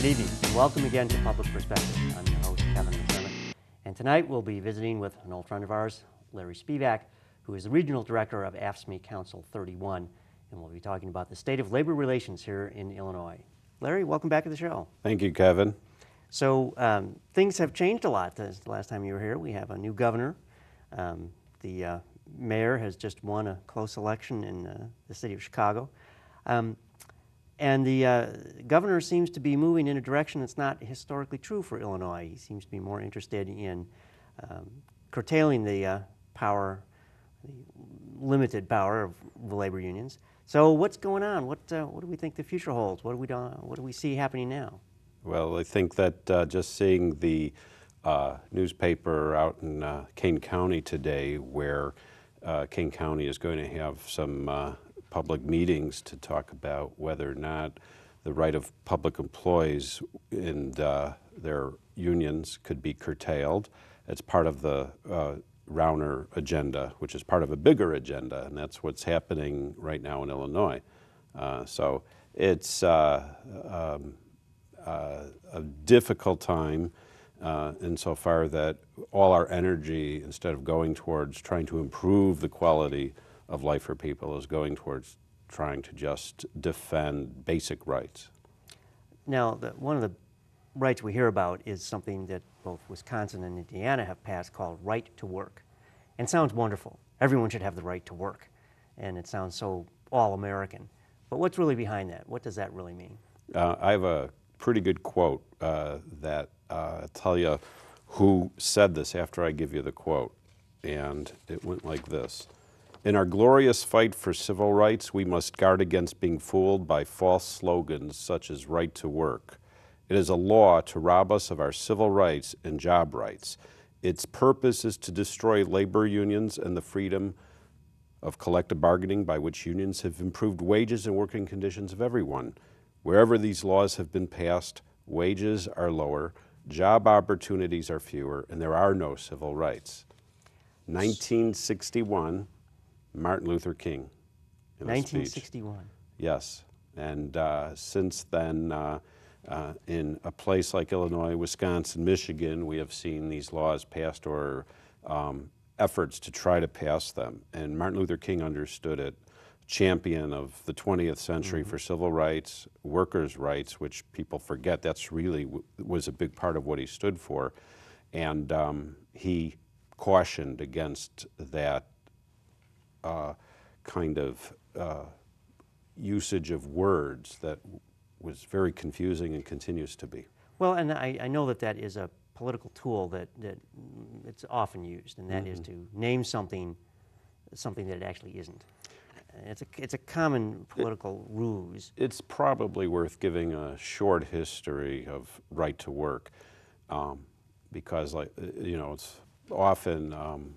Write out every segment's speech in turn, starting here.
Good evening, and welcome again to Public Perspective. I'm your host, Kevin McDermott, and tonight we'll be visiting with an old friend of ours, Larry Spivack, who is the Regional Director of AFSCME Council 31, and we'll be talking about the state of labor relations here in Illinois. Larry, welcome back to the show. Thank you, Kevin. So things have changed a lot since the last time you were here. We have a new governor. The mayor has just won a close election in the city of Chicago. And the governor seems to be moving in a direction that's not historically true for Illinois. He seems to be more interested in curtailing the power, the limited power of the labor unions. So what's going on? What do we think the future holds? What do we see happening now? Well, I think that just seeing the newspaper out in Kane County today, where Kane County is going to have some public meetings to talk about whether or not the right of public employees and their unions could be curtailed. It's part of the Rauner agenda, which is part of a bigger agenda, and that's what's happening right now in Illinois. So it's a difficult time insofar that all our energy, instead of going towards trying to improve the quality of life for people, is going towards trying to just defend basic rights. Now, one of the rights we hear about is something that both Wisconsin and Indiana have passed called right to work. And it sounds wonderful. Everyone should have the right to work. And it sounds so all-American. But what's really behind that? What does that really mean? I have a pretty good quote that I'll tell you who said this after I give you the quote. And it went like this. In our glorious fight for civil rights, we must guard against being fooled by false slogans such as right to work. It is a law to rob us of our civil rights and job rights. Its purpose is to destroy labor unions and the freedom of collective bargaining by which unions have improved wages and working conditions of everyone. Wherever these laws have been passed, wages are lower, job opportunities are fewer, and there are no civil rights. 1961, Martin Luther King. 1961. Yes, and since then, in a place like Illinois, Wisconsin, Michigan, we have seen these laws passed or efforts to try to pass them. And Martin Luther King understood it, champion of the 20th century for civil rights, workers' rights, which people forget that's really was a big part of what he stood for. And he cautioned against that kind of usage of words that was very confusing and continues to be. Well, and I know that is a political tool that it's often used, and that is to name something that it actually isn't. It's a common political ruse. It's probably worth giving a short history of right to work, because, like, you know, it's often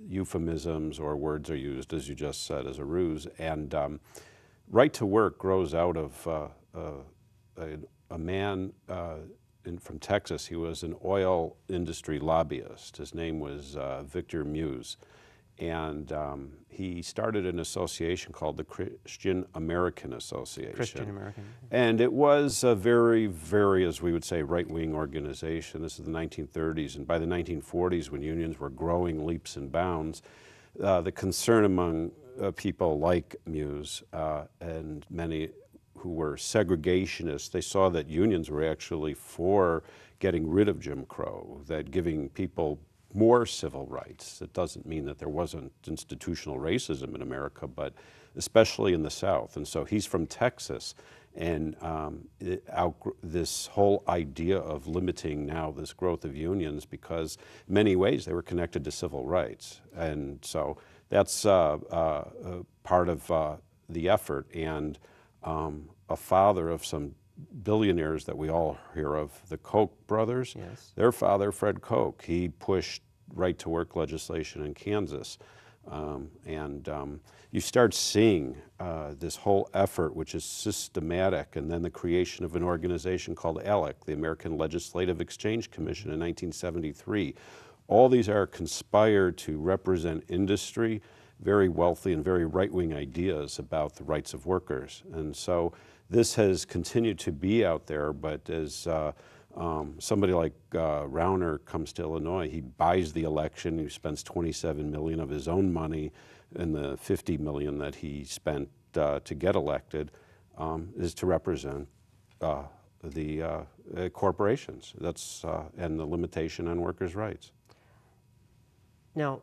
euphemisms or words are used, as you just said, as a ruse. And right to work grows out of a man from Texas. He was an oil industry lobbyist. His name was Victor Muse. And he started an association called the Christian American Association. Christian American. And it was a very, very, as we would say, right-wing organization. This is the 1930s. And by the 1940s, when unions were growing leaps and bounds, the concern among people like Muse and many who were segregationists, they saw that unions were actually for getting rid of Jim Crow, that giving people more civil rights. It doesn't mean that there wasn't institutional racism in America, but especially in the South. And so he's from Texas, and this whole idea of limiting now this growth of unions, because in many ways they were connected to civil rights. And so that's part of the effort. And a father of some billionaires that we all hear of, the Koch brothers. Yes. Their father, Fred Koch, he pushed right-to-work legislation in Kansas. You start seeing this whole effort, which is systematic, and then the creation of an organization called ALEC, the American Legislative Exchange Commission in 1973. All these are conspired to represent industry, very wealthy and very right-wing ideas about the rights of workers. And so this has continued to be out there, but as somebody like Rauner comes to Illinois, he buys the election, he spends $27 million of his own money, and the $50 million that he spent to get elected is to represent the corporations. That's and the limitation on workers' rights. Now,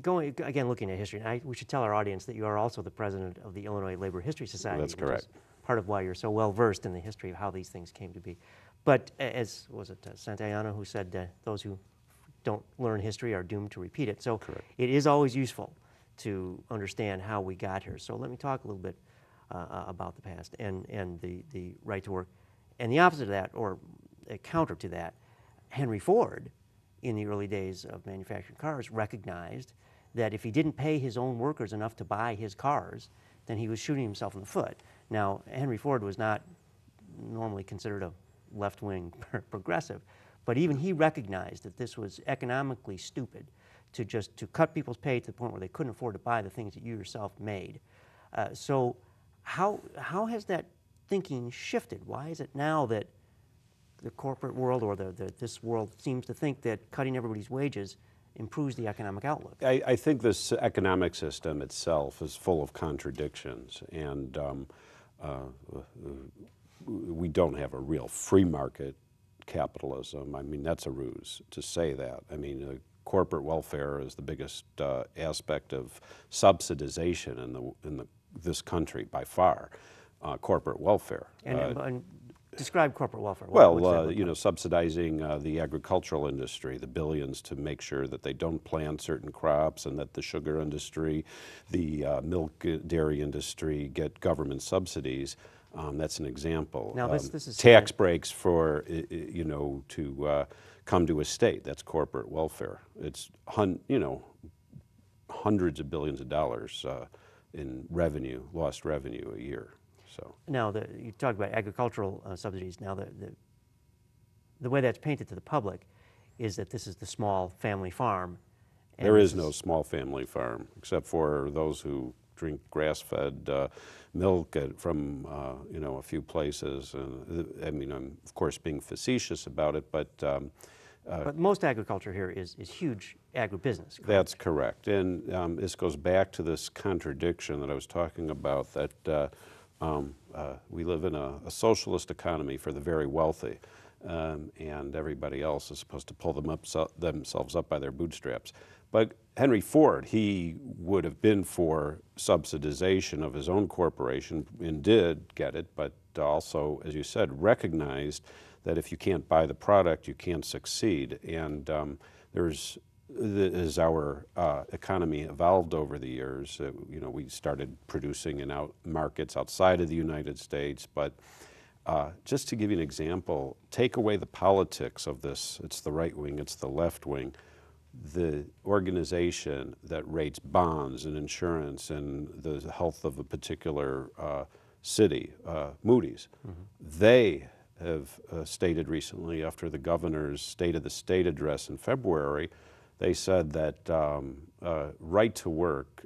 going again, looking at history, and we should tell our audience that you are also the president of the Illinois Labor History Society. That's correct. Which is part of why you're so well versed in the history of how these things came to be. But as was it Santayana who said, those who don't learn history are doomed to repeat it. So Correct. It is always useful to understand how we got here. So let me talk a little bit about the past and the right to work. And the opposite of that, or a counter to that, Henry Ford, in the early days of manufacturing cars, recognized that if he didn't pay his own workers enough to buy his cars, then he was shooting himself in the foot. Now, Henry Ford was not normally considered a left-wing progressive, but even he recognized that this was economically stupid to cut people's pay to the point where they couldn't afford to buy the things that you yourself made. So how has that thinking shifted? Why is it now that the corporate world or this world seems to think that cutting everybody's wages improves the economic outlook? I think this economic system itself is full of contradictions, and we don't have a real free market capitalism. I mean, that's a ruse to say that. I mean, corporate welfare is the biggest aspect of subsidization in this country by far. Corporate welfare. And describe corporate welfare. Well, you know, subsidizing the agricultural industry, the billions to make sure that they don't plant certain crops, and that the sugar industry, the milk dairy industry get government subsidies. That's an example. Now, this is tax breaks for you know, to come to a state. That's corporate welfare. It's you know, hundreds of billions of dollars in revenue, lost revenue a year. So now, you talk about agricultural subsidies. Now, the way that's painted to the public is that this is the small family farm. There is no small family farm, except for those who drink grass-fed milk from you know, a few places. I mean, I'm of course being facetious about it, but most agriculture here is huge agribusiness. Correct? That's correct, and this goes back to this contradiction that I was talking about, that we live in a socialist economy for the very wealthy, and everybody else is supposed to pull themselves up by their bootstraps. But Henry Ford, he would have been for subsidization of his own corporation, and did get it, but also, as you said, recognized that if you can't buy the product, you can't succeed. And as our economy evolved over the years, you know, we started producing in markets outside of the United States. But just to give you an example, take away the politics of this. It's the right wing, it's the left wing. The organization that rates bonds and insurance and the health of a particular city, Moody's, they have stated recently, after the governor's State of the State address in February, they said that right to work,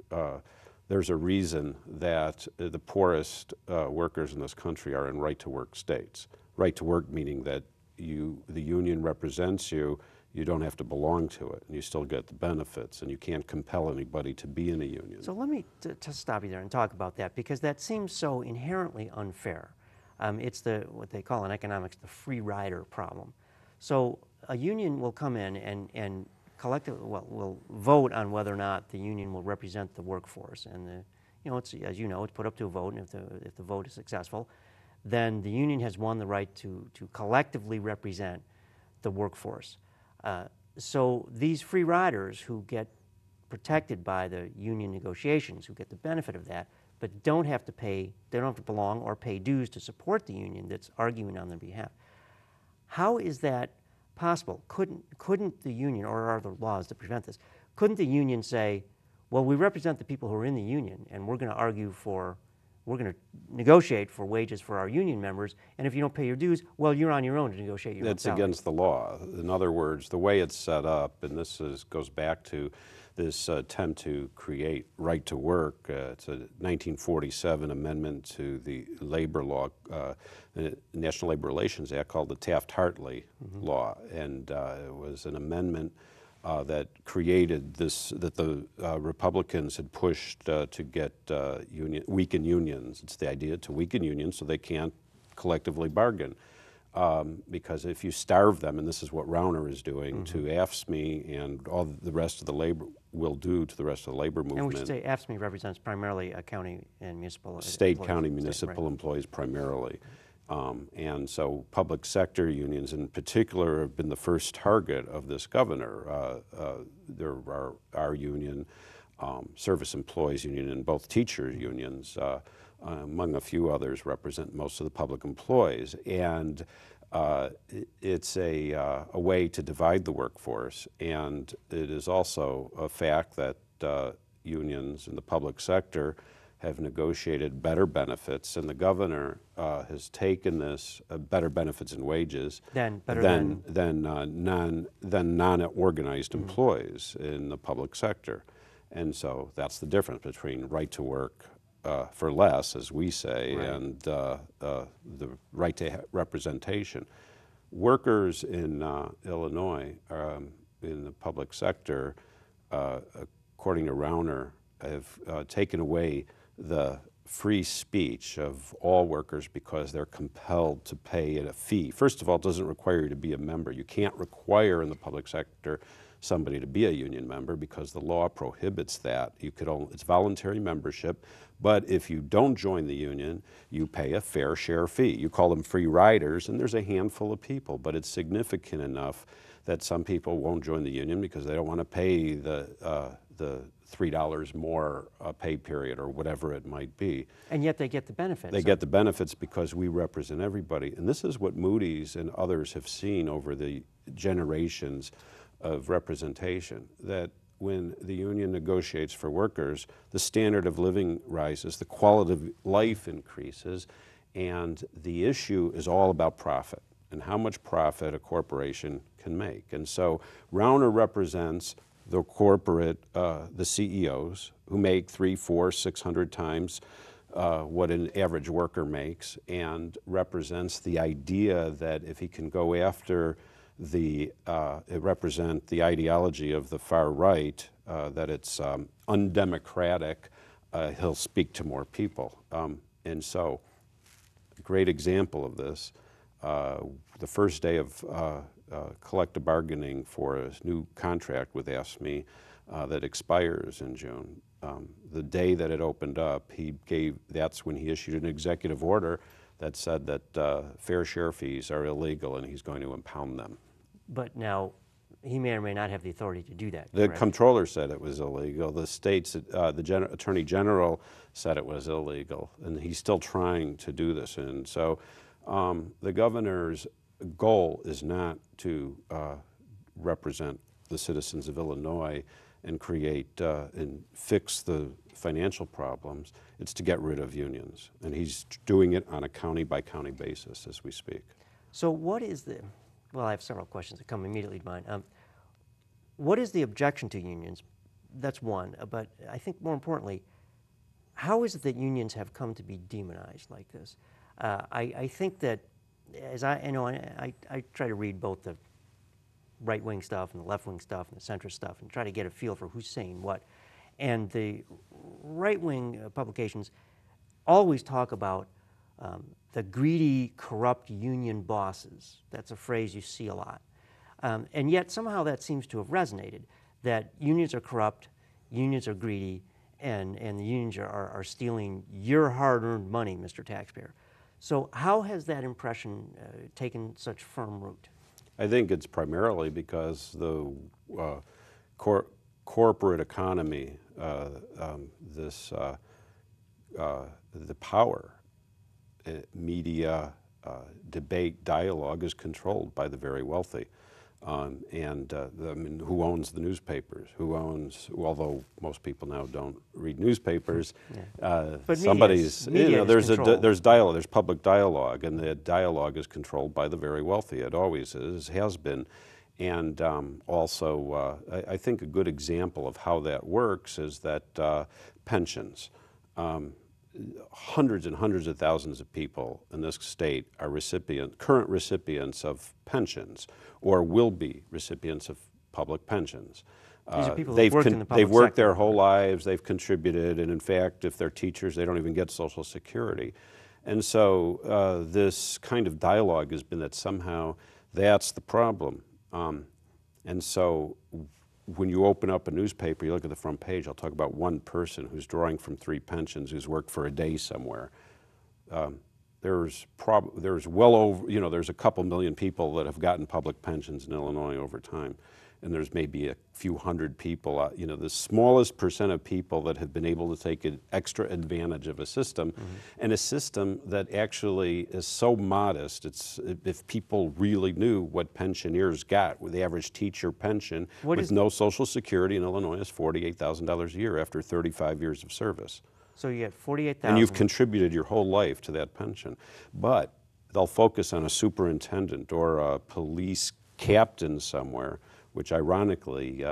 there's a reason that the poorest workers in this country are in right to work states. Right to work meaning that the union represents you, you don't have to belong to it, and you still get the benefits, and you can't compel anybody to be in a union. So let me just stop you there and talk about that, because that seems so inherently unfair. It's what they call in economics the free rider problem. So a union will come in and collectively will vote on whether or not the union will represent the workforce, and you know, as you know, it's put up to a vote, and if the vote is successful, then the union has won the right to collectively represent the workforce. So these free riders who get protected by the union negotiations, who get the benefit of that, but don't have to pay, they don't have to belong or pay dues to support the union that's arguing on their behalf. How is that possible? Couldn't the union, or are there laws to prevent this, couldn't the union say, well, we represent the people who are in the union, and we're going to negotiate for wages for our union members, and if you don't pay your dues, well, you're on your own to negotiate your own salary. That's against the law. In other words, the way it's set up, and this goes back to this attempt to create right to work. It's a 1947 amendment to the labor law, the National Labor Relations Act, called the Taft-Hartley law, and it was an amendment that created this, that the Republicans had pushed to get weaken unions. It's the idea to weaken unions so they can't collectively bargain. Because if you starve them, and this is what Rauner is doing to AFSCME and all the rest of the labor will do to the rest of the labor movement. And we should say AFSCME represents primarily county and municipal State, employees. county, municipal employees primarily. And so public sector unions in particular have been the first target of this governor. There are our union, service employees union, and both teachers unions, among a few others, represent most of the public employees. And it's a way to divide the workforce. And it is also a fact that unions in the public sector have negotiated better benefits, and the governor has taken this better benefits and wages than non-organized employees in the public sector. And so that's the difference between right to work for less, as we say, and the right to representation. Workers in Illinois in the public sector, according to Rauner, have taken away the free speech of all workers because they're compelled to pay a fee. First of all, it doesn't require you to be a member. You can't require in the public sector somebody to be a union member because the law prohibits that. You could only, it's voluntary membership, but if you don't join the union, you pay a fair share fee. You call them free riders, and there's a handful of people, but it's significant enough that some people won't join the union because they don't want to pay the $3 more pay period or whatever it might be. And yet they get the benefits. They get the benefits because we represent everybody. And this is what Moody's and others have seen over the generations of representation, that when the union negotiates for workers, the standard of living rises, the quality of life increases, and the issue is all about profit and how much profit a corporation can make. And so Rauner represents the corporate, the CEOs who make 300, 400, 600 times what an average worker makes, and represents the idea that if he can go after represent the ideology of the far right, that it's undemocratic, he'll speak to more people. And so, a great example of this, the first day of collective bargaining for a new contract with AFSCME that expires in June. The day that it opened up, that's when he issued an executive order that said that fair share fees are illegal and he's going to impound them. But now, he may or may not have the authority to do that, The correct? comptroller said it was illegal. The state's, Attorney General said it was illegal, and he's still trying to do this. And so the governor's goal is not to represent the citizens of Illinois and create and fix the financial problems. It's to get rid of unions, and he's doing it on a county-by-county basis as we speak. So what is the, well, I have several questions that come immediately to mind. What is the objection to unions? That's one, but I think more importantly, how is it that unions have come to be demonized like this? I think that, as I try to read both the right-wing stuff and the left-wing stuff and the centrist stuff and try to get a feel for who's saying what. And the right-wing publications always talk about the greedy, corrupt union bosses. That's a phrase you see a lot. And yet somehow that seems to have resonated, that unions are corrupt, unions are greedy, and the unions are stealing your hard-earned money, Mr. Taxpayer. So how has that impression taken such firm root? I think it's primarily because the corporate economy, the power, media, debate, dialogue is controlled by the very wealthy. I mean, who owns the newspapers? Who owns, although most people now don't read newspapers, but somebody's, media there's dialogue, there's public dialogue, and the dialogue is controlled by the very wealthy. It always is, has been. And also, I think a good example of how that works is that pensions. Hundreds and hundreds of thousands of people in this state are current recipients of pensions, or will be recipients of public pensions. These are people who've worked in the public They've worked sector. their whole lives, they've contributed, and in fact, if they're teachers, they don't even get Social Security. And so this kind of dialogue has been that somehow that's the problem. And so when you open up a newspaper, you look at the front page, I'll talk about one person who's drawing from 3 pensions, who's worked for a day somewhere. There's well over, there's a couple million people that have gotten public pensions in Illinois over time. And there's maybe a few hundred people, the smallest percent of people that have been able to take an extra advantage of a system, and a system that actually is so modest. If people really knew what pensioners got, with the average teacher pension with no Social Security in Illinois is $48,000 a year after 35 years of service. So you get $48,000. And you've contributed your whole life to that pension. But they'll focus on a superintendent or a police captain somewhere, which ironically,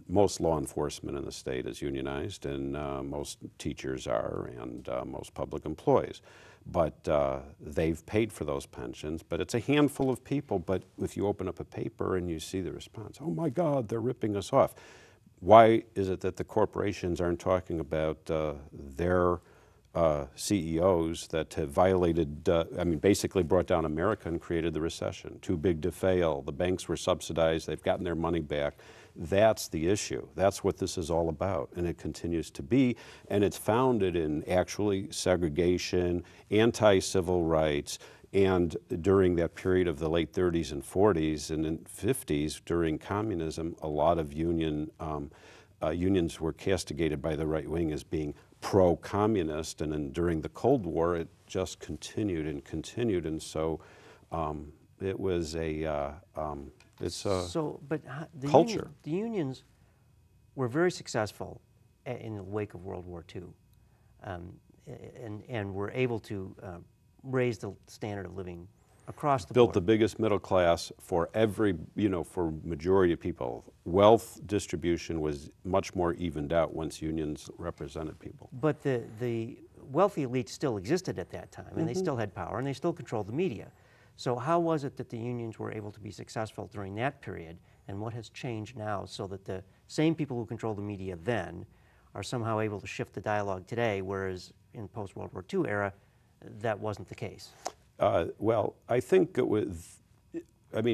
most law enforcement in the state is unionized, and most teachers are, and most public employees. But they've paid for those pensions, but it's a handful of people. But if you open up a paper and you see the response, oh my God, they're ripping us off. Why is it that the corporations aren't talking about their CEOs that have violated, basically brought down America and created the recession? Too big to fail. The banks were subsidized. They've gotten their money back. That's the issue. That's what this is all about, and it continues to be. And it's founded in actually segregation, anti-civil rights, and during that period of the late 30s and 40s and in 50s, during communism, a lot of unions were castigated by the right wing as being pro-communist, and then during the Cold War, it just continued and continued, and so it was culture. The unions were very successful in the wake of World War II, and were able to raise the standard of living across the board. Built the biggest middle class for for majority of people. Wealth distribution was much more evened out once unions represented people. But the wealthy elite still existed at that time, and they still had power, and they still controlled the media. So how was it that the unions were able to be successful during that period, and what has changed now so that the same people who controlled the media then are somehow able to shift the dialogue today, whereas in post-World War II era, that wasn't the case? Well, I think it was,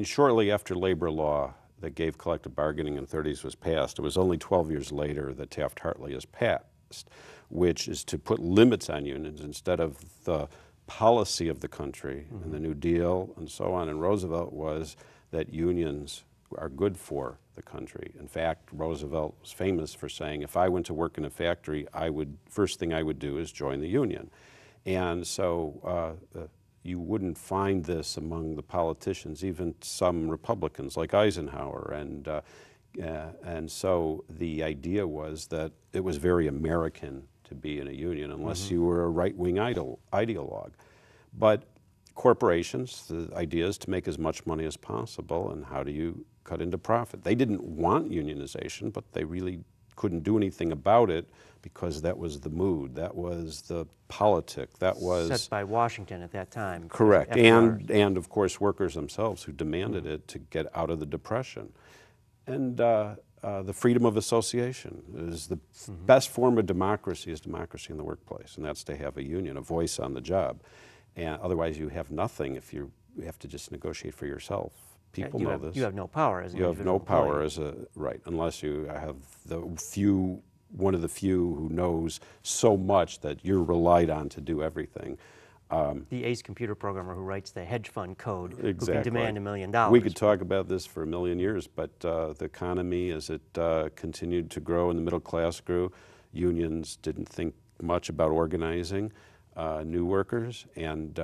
shortly after labor law that gave collective bargaining in the 30s was passed, it was only 12 years later that Taft-Hartley is passed, which is to put limits on unions instead of the policy of the country and the New Deal and so on. And Roosevelt was that unions are good for the country. In fact, Roosevelt was famous for saying, if I went to work in a factory, first thing I would do is join the union. And so you wouldn't find this among the politicians, even some Republicans like Eisenhower. And so the idea was that it was very American to be in a union unless you were a right-wing ideologue. But corporations, the idea is to make as much money as possible, and how do you cut into profit? They didn't want unionization, but they really couldn't do anything about it because that was the mood, that was the politic, that was set by Washington at that time. Correct, and of course workers themselves who demanded it to get out of the Depression. And the freedom of association is the best form of democracy, is democracy in the workplace, and that's to have a union, a voice on the job. And otherwise you have nothing if you have to just negotiate for yourself. People know this. You have no power as an You have no power employee. unless you have one of the few who knows so much that you're relied on to do everything. The ace computer programmer who writes the hedge fund code, Exactly. who can demand $1 million. We could talk about this for a million years, but the economy, as it continued to grow and the middle class grew, unions didn't think much about organizing new workers, and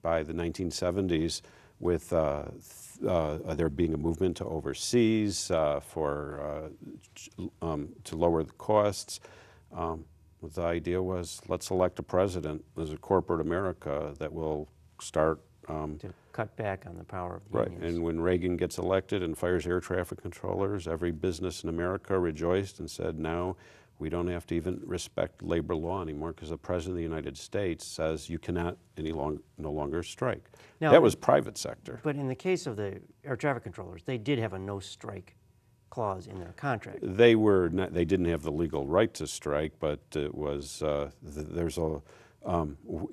by the 1970s, with there being a movement to overseas to lower the costs, the idea was, let's elect a president as a corporate America that will start to cut back on the power of the Right, unions. and when Reagan gets elected and fires air traffic controllers, every business in America rejoiced and said, now we don't have to even respect labor law anymore because the President of the United States says you cannot no longer strike. Now, that was private sector. But in the case of the air traffic controllers, they did have a no-strike clause in their contract. They were not, they didn't have the legal right to strike, but it was there's a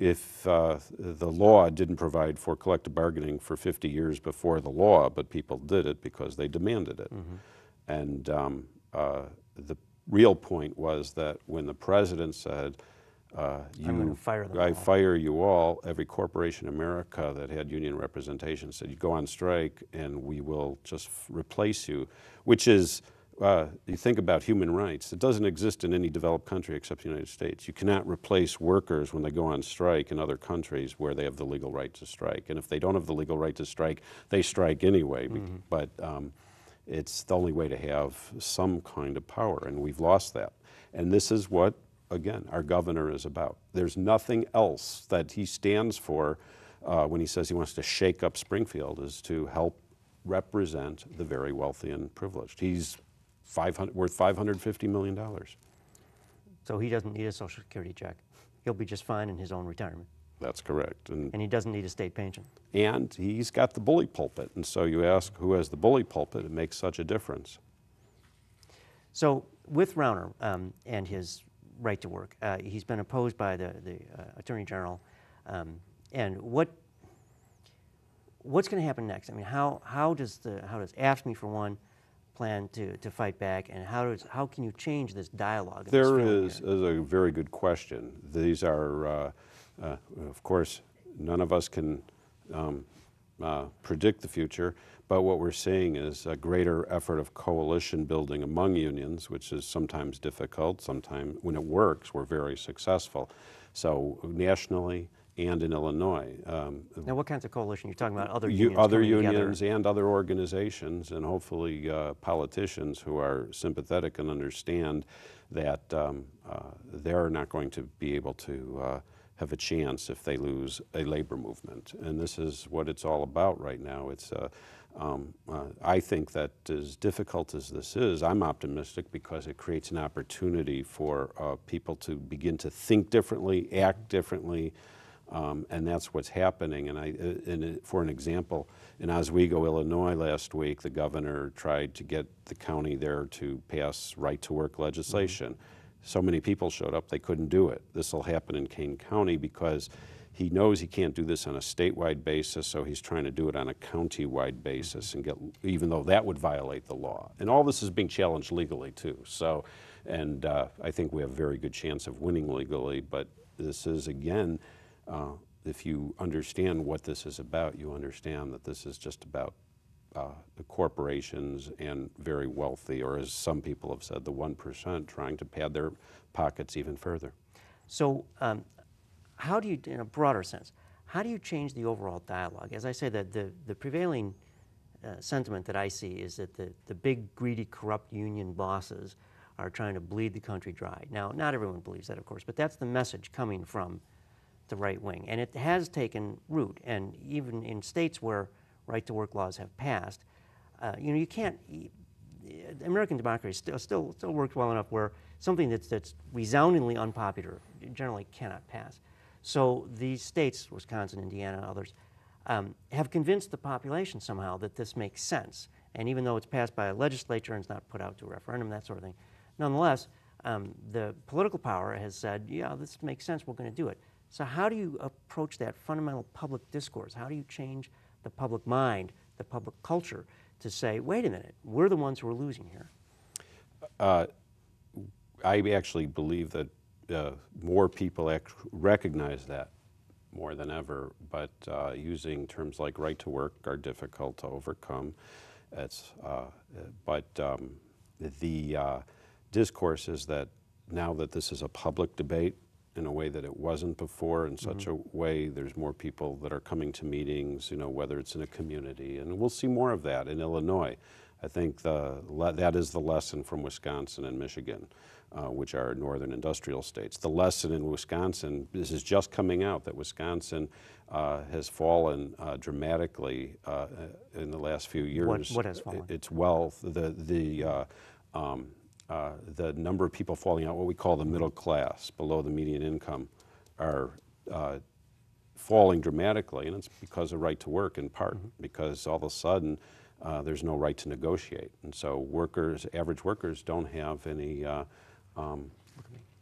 if the law didn't provide for collective bargaining for 50 years before the law, but people did it because they demanded it. And the real point was that when the president said, I'm going to fire them I all. fire you all, every corporation in America that had union representation said, you go on strike and we will just replace you, which is, you think about human rights, it doesn't exist in any developed country except the United States. You cannot replace workers when they go on strike in other countries where they have the legal right to strike. And if they don't have the legal right to strike, they strike anyway. But it's the only way to have some kind of power, and we've lost that. And this is what, again, our governor is about. There's nothing else that he stands for when he says he wants to shake up Springfield, is to help represent the very wealthy and privileged. He's worth $550 million. So he doesn't need a Social Security check. He'll be just fine in his own retirement. That's correct. And he doesn't need a state pension. And he's got the bully pulpit. And so you ask, who has the bully pulpit? It makes such a difference. So with Rauner and his right to work, he's been opposed by the Attorney General. And what's going to happen next? I mean, how does AFSCME, for one, plan to fight back, and how can you change this dialogue? There is a very good question. These are, of course, none of us can predict the future, but what we're seeing is a greater effort of coalition building among unions, which is sometimes difficult. Sometimes, when it works, we're very successful. So nationally and in Illinois. Now, what kinds of coalition? You're talking about other unions? Other unions and other organizations, and hopefully politicians who are sympathetic and understand that they're not going to be able to have a chance if they lose a labor movement. And this is what it's all about right now. It's, I think that as difficult as this is, I'm optimistic because it creates an opportunity for people to begin to think differently, act differently, and that's what's happening. And for an example, in Oswego, Illinois last week, the governor tried to get the county there to pass right-to-work legislation. So many people showed up, they couldn't do it. This will happen in Kane County because he knows he can't do this on a statewide basis, so he's trying to do it on a county-wide basis, and even though that would violate the law. And all this is being challenged legally too. So, and I think we have a very good chance of winning legally, but this is, again, if you understand what this is about, you understand that this is just about the corporations and very wealthy, or as some people have said, the 1% trying to pad their pockets even further. So how do you, in a broader sense, how do you change the overall dialogue? As I say, the prevailing sentiment that I see is that the big, greedy, corrupt union bosses are trying to bleed the country dry. Now, not everyone believes that, of course, but that's the message coming from the right wing. And it has taken root, and even in states where right-to-work laws have passed, you know, you can't, American democracy still works well enough where something that's resoundingly unpopular generally cannot pass. So these states, Wisconsin, Indiana, and others, have convinced the population somehow that this makes sense. And even though it's passed by a legislature and it's not put out to a referendum, that sort of thing, nonetheless, the political power has said, yeah, this makes sense, we're going to do it. So how do you approach that fundamental public discourse? How do you change the public mind, the public culture, to say, wait a minute, we're the ones who are losing here? I actually believe that more people recognize that more than ever, but using terms like right to work are difficult to overcome. But the discourse is that now that this is a public debate, in a way that it wasn't before, in such a way there's more people that are coming to meetings, you know, whether it's in a community, and we'll see more of that in Illinois. I think that is the lesson from Wisconsin and Michigan. which are northern industrial states. The lesson in Wisconsin, this is just coming out, that Wisconsin has fallen dramatically in the last few years. What has fallen? Its wealth, the number of people falling out, what we call the middle class, below the median income, are falling dramatically, and it's because of right to work in part, because all of a sudden there's no right to negotiate. And so workers, average workers, don't have any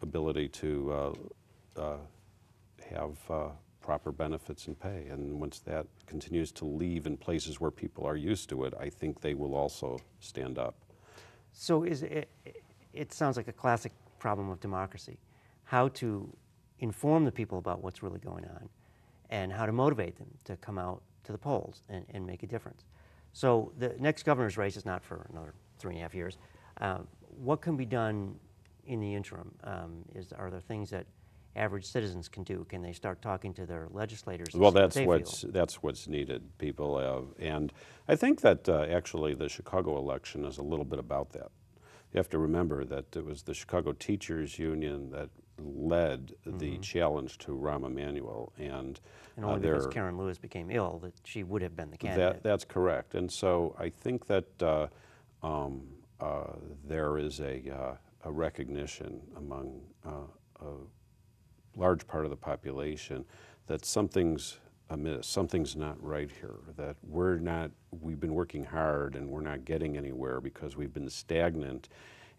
ability to have proper benefits and pay. And once that continues to leave in places where people are used to it, I think they will also stand up. So it sounds like a classic problem of democracy, how to inform the people about what's really going on and how to motivate them to come out to the polls and make a difference. So the next governor's race is not for another 3.5 years. What can be done in the interim? Are there things that average citizens can do? Can they start talking to their legislators? Well, that's what's needed. People and I think that actually the Chicago election is a little bit about that. You have to remember that it was the Chicago Teachers Union that led the challenge to Rahm Emanuel, and only because Karen Lewis became ill that she would have been the candidate. That's correct. And so I think that there is a recognition among a large part of the population that something's amiss, something's not right here, that we've been working hard and we're not getting anywhere because we've been stagnant.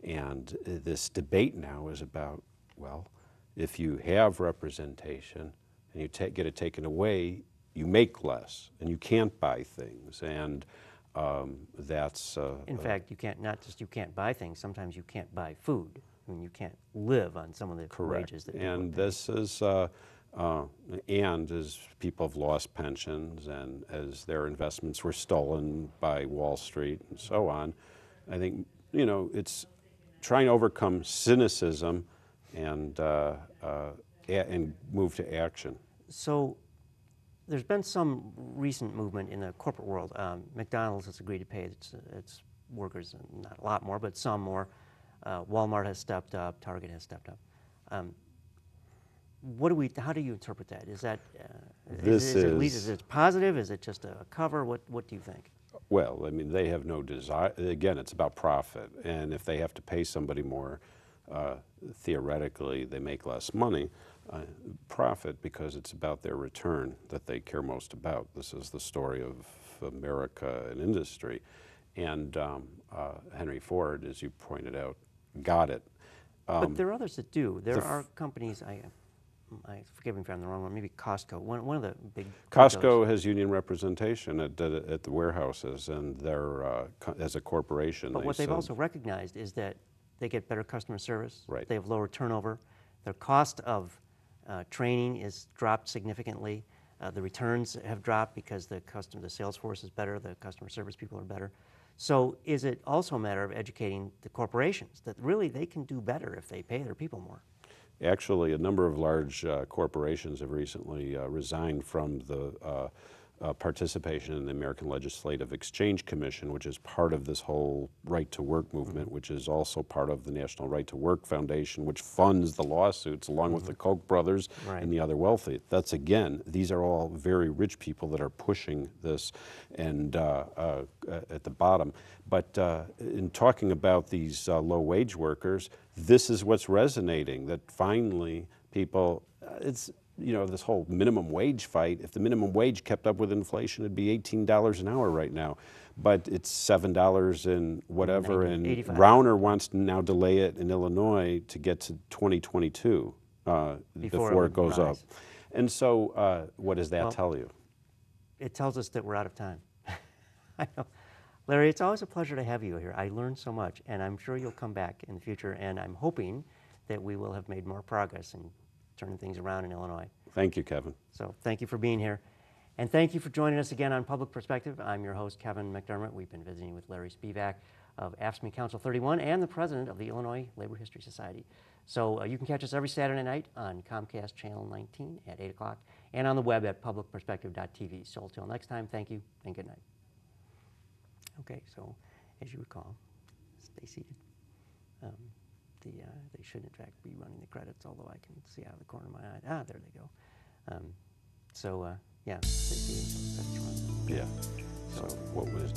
And this debate now is about, well, if you have representation and you get it taken away, you make less and you can't buy things. And that's... in fact, you can't buy things, sometimes you can't buy food. I mean, you can't live on some of the wages that people and pay. This is, and as people have lost pensions and as their investments were stolen by Wall Street and so on, I think, it's trying to overcome cynicism and move to action. So there's been some recent movement in the corporate world. McDonald's has agreed to pay its workers, not a lot more, but some more. Walmart has stepped up. Target has stepped up. How do you interpret that? Is that is it positive? Is it just a cover? What do you think? Well, I mean, they have no desire. Again, it's about profit, and if they have to pay somebody more, theoretically, they make less money. Profit, because it's about their return that they care most about. This is the story of America and industry, and Henry Ford, as you pointed out, got it. But there are others that do. There are companies. Forgive me if I'm the wrong one. Maybe Costco. One of the big. Costco has union representation at the warehouses, and they're as a corporation. But what they've also recognized is that they get better customer service. Right. They have lower turnover. Their cost of training is dropped significantly. The returns have dropped because the sales force is better. The customer service people are better. So is it also a matter of educating the corporations that really they can do better if they pay their people more? Actually, a number of large corporations have recently resigned from the participation in the American Legislative Exchange Commission, which is part of this whole right-to-work movement, which is also part of the National Right-to-Work Foundation, which funds the lawsuits along with the Koch brothers and the other wealthy. That's, again, these are all very rich people that are pushing this and at the bottom. But in talking about these low-wage workers, this is what's resonating, that finally people, this whole minimum wage fight, if the minimum wage kept up with inflation, it'd be $18 an hour right now. But it's $7 and whatever, and Rauner wants to now delay it in Illinois to get to 2022 before it goes up. And so what does that tell you? It tells us that we're out of time. I know. Larry, it's always a pleasure to have you here. I learned so much, and I'm sure you'll come back in the future, and I'm hoping that we will have made more progress in turning things around in Illinois. Thank you, Kevin. So thank you for being here. And thank you for joining us again on Public Perspective. I'm your host, Kevin McDermott. We've been visiting with Larry Spivack of AFSCME Council 31 and the president of the Illinois Labor History Society. So you can catch us every Saturday night on Comcast Channel 19 at 8 o'clock and on the web at publicperspective.tv. So until next time, thank you and good night. Okay, so as you recall, stay seated. they should in fact be running the credits, although I can see out of the corner of my eye. Ah, there they go. Yeah, they do credits run. Yeah. So what was